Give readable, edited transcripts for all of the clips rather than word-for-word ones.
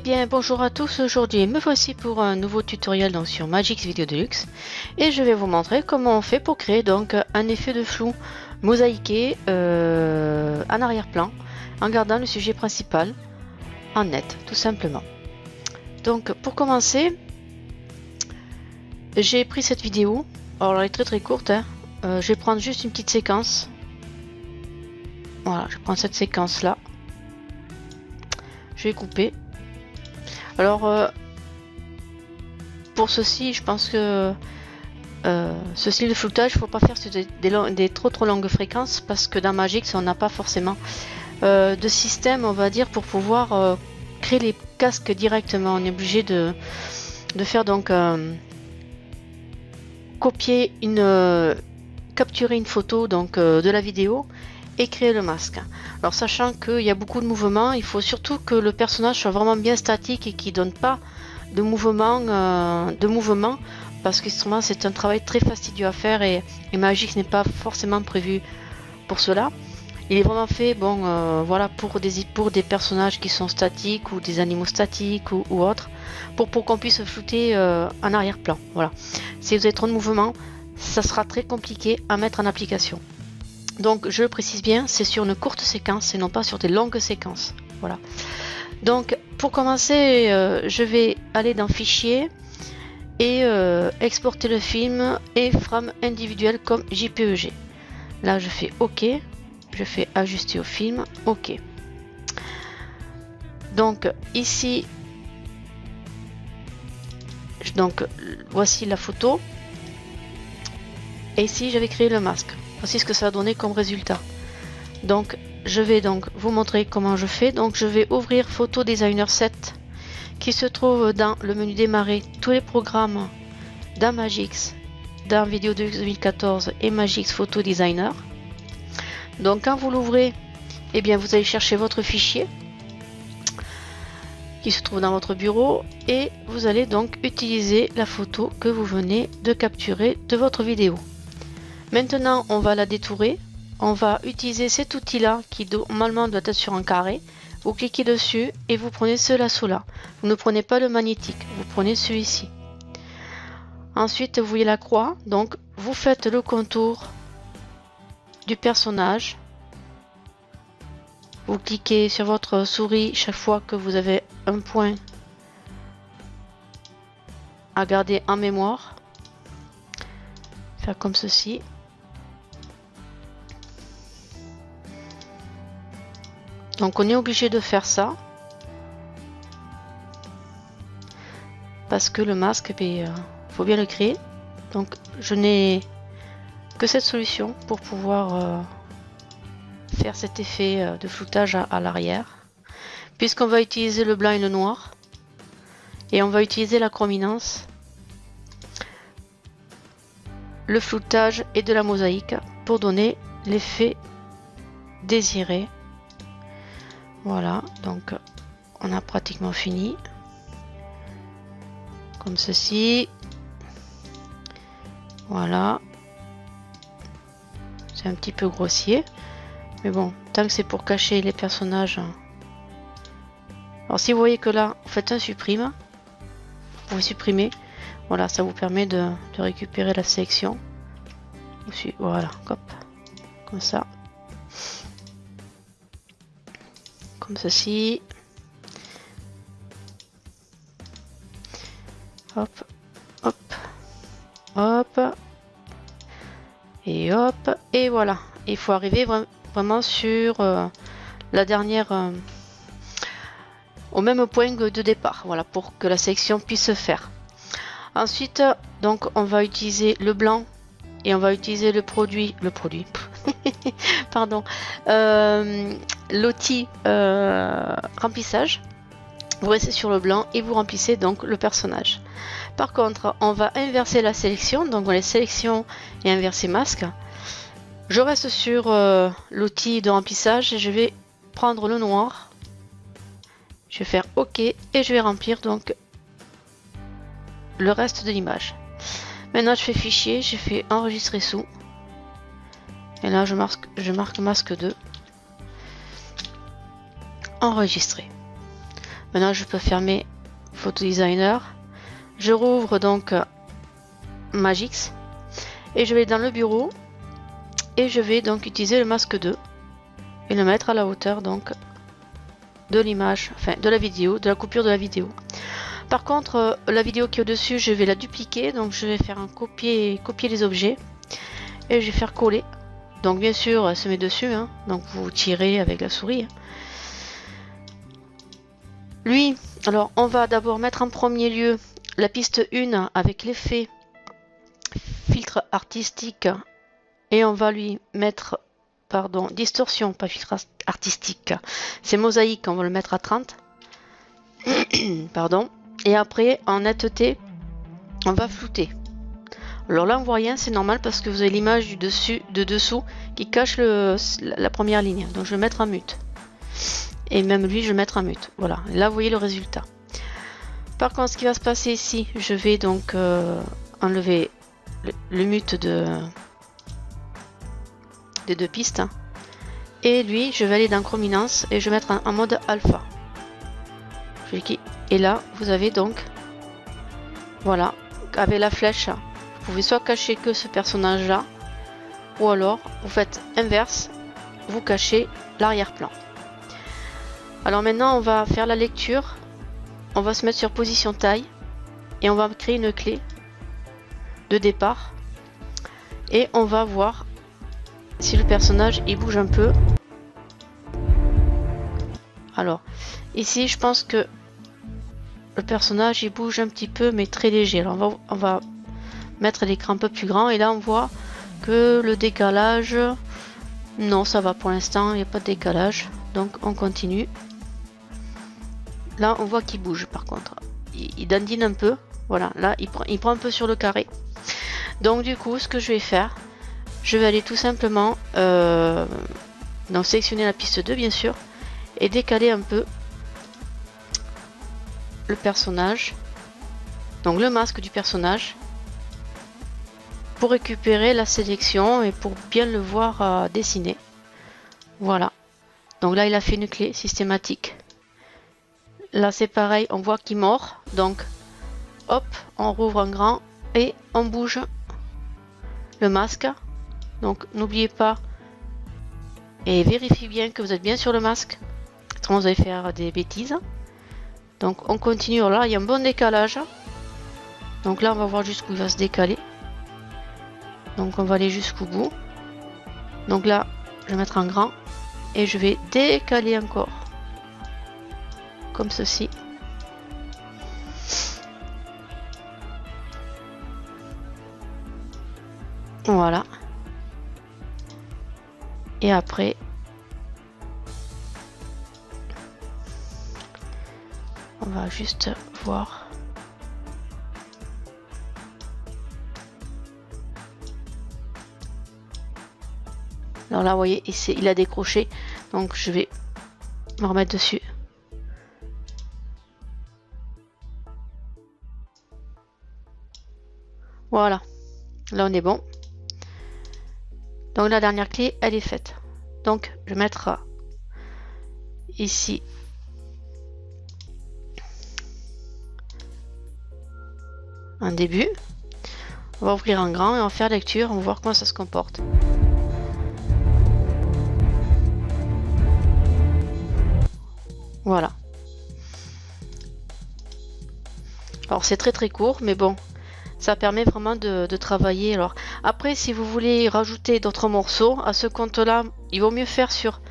bien bonjour à tous, aujourd'hui me voici pour un nouveau tutoriel donc, sur Magix Video Deluxe et je vais vous montrer comment on fait pour créer donc un effet de flou mosaïqué en arrière-plan en gardant le sujet principal en net tout simplement. Donc pour commencer, j'ai pris cette vidéo, alors elle est très courte, hein. Je vais prendre juste une petite séquence. Voilà, je prends cette séquence là, je vais couper. Alors pour ceci, je pense que ce style de floutage, il ne faut pas faire sur des trop longues fréquences parce que dans Magix, on n'a pas forcément de système, on va dire, pour pouvoir créer les casques directement. On est obligé de faire donc capturer une photo donc de la vidéo et créer le masque. Alors sachant qu'il y a beaucoup de mouvements, il faut surtout que le personnage soit vraiment bien statique et qu'il donne pas de mouvement, parce que c'est un travail très fastidieux à faire et Magix n'est pas forcément prévu pour cela. Il est vraiment fait voilà, pour des personnages qui sont statiques ou des animaux statiques ou autres, pour qu'on puisse flouter en arrière-plan. Voilà. Si vous avez trop de mouvements, ça sera très compliqué à mettre en application. Donc je le précise bien, c'est sur une courte séquence et non pas sur des longues séquences. Voilà. Donc pour commencer, je vais aller dans Fichier et exporter le film et frame individuel comme JPEG. Là je fais OK, je fais ajuster au film, OK. Donc ici, voici la photo. Et ici j'avais créé le masque. Voici ce que ça va donner comme résultat. Donc je vais donc vous montrer comment je fais. Donc je vais ouvrir Photo Designer 7 qui se trouve dans le menu démarrer tous les programmes dans Magix, dans Video Deluxe 2014 et Magix Photo Designer. Donc quand vous l'ouvrez, eh bien vous allez chercher votre fichier qui se trouve dans votre bureau et vous allez donc utiliser la photo que vous venez de capturer de votre vidéo. Maintenant, on va la détourer. On va utiliser cet outil-là qui normalement doit être sur un carré. Vous cliquez dessus et vous prenez ce lasso-là. Vous ne prenez pas le magnétique, vous prenez celui-ci. Ensuite, vous voyez la croix. Donc, vous faites le contour du personnage. Vous cliquez sur votre souris chaque fois que vous avez un point à garder en mémoire. Faire comme ceci. Donc on est obligé de faire ça parce que le masque, faut bien le créer. Donc je n'ai que cette solution pour pouvoir faire cet effet de floutage à l'arrière, puisqu'on va utiliser le blanc et le noir et on va utiliser la chrominance, le floutage et de la mosaïque pour donner l'effet désiré. Voilà, donc on a pratiquement fini. Comme ceci. Voilà. C'est un petit peu grossier. Mais bon, tant que c'est pour cacher les personnages. Alors si vous voyez que là, vous faites un supprime. Vous pouvez supprimer. Voilà, ça vous permet de récupérer la sélection. Voilà, hop, comme ça. Comme ceci. Hop, hop, hop. Et hop. Et voilà. Il faut arriver vraiment sur la dernière... au même point de départ. Voilà, pour que la sélection puisse se faire. Ensuite, donc, on va utiliser le blanc. Et on va utiliser le produit pardon, l'outil remplissage. Vous restez sur le blanc et vous remplissez donc le personnage. Par contre, on va inverser la sélection, donc on les sélection et inverser masque. Je reste sur l'outil de remplissage et je vais prendre le noir. Je vais faire OK et je vais remplir donc le reste de l'image. Maintenant je fais fichier, je fais enregistrer sous. Et là je marque masque 2. Enregistrer. Maintenant je peux fermer Photo Designer. Je rouvre donc Magix et je vais dans le bureau et je vais donc utiliser le masque 2 et le mettre à la hauteur donc de l'image, enfin de la vidéo, de la coupure de la vidéo. Par contre, la vidéo qui est au-dessus, je vais la dupliquer, donc je vais faire un copier les objets et je vais faire coller. Donc bien sûr, elle se met dessus, hein, donc vous tirez avec la souris. Lui, alors on va d'abord mettre en premier lieu la piste 1 avec l'effet filtre artistique et on va lui mettre, pardon, distorsion, pas filtre artistique, c'est mosaïque, on va le mettre à 30. Pardon. Et après, en netteté, on va flouter. Alors là, on voit rien, c'est normal parce que vous avez l'image du dessus, de dessous qui cache la première ligne. Donc je vais mettre en mute. Et même lui, je vais le mettre en mute. Voilà, là, vous voyez le résultat. Par contre, ce qui va se passer ici, je vais donc enlever le mute des deux pistes. Et lui, je vais aller dans Chrominance et je vais mettre en mode alpha. Et là, vous avez donc, voilà, avec la flèche, vous pouvez soit cacher que ce personnage-là, ou alors vous faites inverse, vous cachez l'arrière-plan. Alors maintenant, on va faire la lecture. On va se mettre sur position taille et on va créer une clé de départ et on va voir si le personnage il bouge un peu. Alors ici, je pense que le personnage il bouge un petit peu mais très léger. Alors on va mettre l'écran un peu plus grand et là on voit que le décalage, non, ça va pour l'instant, il n'y a pas de décalage, donc on continue. Là on voit qu'il bouge, par contre il dandine un peu, voilà, là il prend un peu sur le carré. Donc du coup, ce que je vais faire, je vais aller tout simplement donc sélectionner la piste 2 bien sûr et décaler un peu le personnage, donc le masque du personnage, pour récupérer la sélection et pour bien le voir dessiner. Voilà, donc là il a fait une clé systématique. Là c'est pareil, on voit qu'il mord, donc hop, on rouvre un grand et on bouge le masque. Donc n'oubliez pas et vérifiez bien que vous êtes bien sur le masque, sinon vous allez faire des bêtises. Donc on continue, là il y a un bon décalage, donc là on va voir jusqu'où il va se décaler, donc on va aller jusqu'au bout. Donc là je vais mettre en grand et je vais décaler encore comme ceci. Voilà, et après on va juste voir. Alors là vous voyez il a décroché, donc je vais me remettre dessus. Voilà, là on est bon. Donc la dernière clé elle est faite. Donc je vais mettre ici un début. On va ouvrir un grand et on va faire lecture, on va voir comment ça se comporte. Voilà. Alors c'est très court, mais bon, ça permet vraiment de travailler. Alors après, si vous voulez rajouter d'autres morceaux, à ce compte-là, il vaut mieux faire sur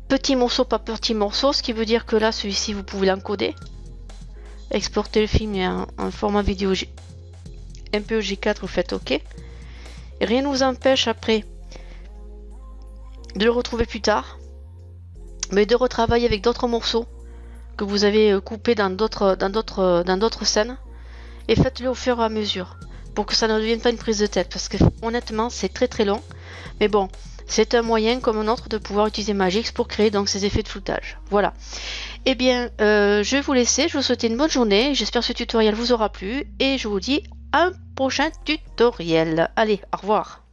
petit morceau par petit morceau, ce qui veut dire que là, celui-ci, vous pouvez l'encoder, exporter le film en format vidéo MPEG 4, vous faites OK. Et rien ne vous empêche après de le retrouver plus tard, mais de retravailler avec d'autres morceaux que vous avez coupés dans d'autres scènes, et faites-le au fur et à mesure pour que ça ne devienne pas une prise de tête, parce que honnêtement c'est très long, mais bon, c'est un moyen comme un autre de pouvoir utiliser Magix pour créer donc ces effets de floutage. Voilà, et bien je vais vous laisser, je vous souhaite une bonne journée, j'espère que ce tutoriel vous aura plu et je vous dis à un prochain tutoriel. Allez, au revoir.